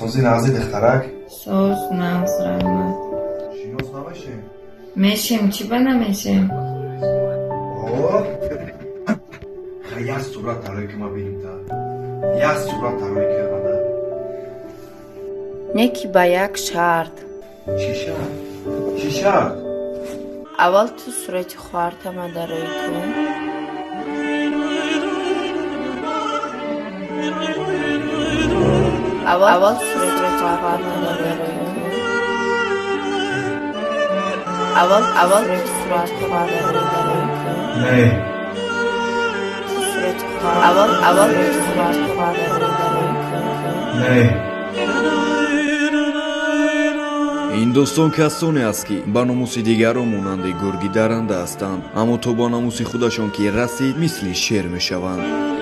Sozi nazi dixtarak. Soz naz rahmat. Shinos namashim. Meshim chi banameshim. Oh. Yas surat taroy ki ma binimta. Yas surat taroy ki ada. Neki ба як шарт. Чи шарт? Аввал ту сурати хоҳартама дароӣ кун. Аввал сурати хоҳартама дароӣ кун. Аввал сурати хоҳартама дароӣ кун. Не. Аввал сурати хоҳартама дароӣ кун. Не. ин достон касоне аст ки ба номуси дигарон монанди гурги даранда ҳастанд, аммо то ба номуси худашон ки расид мисли шер мешаванд.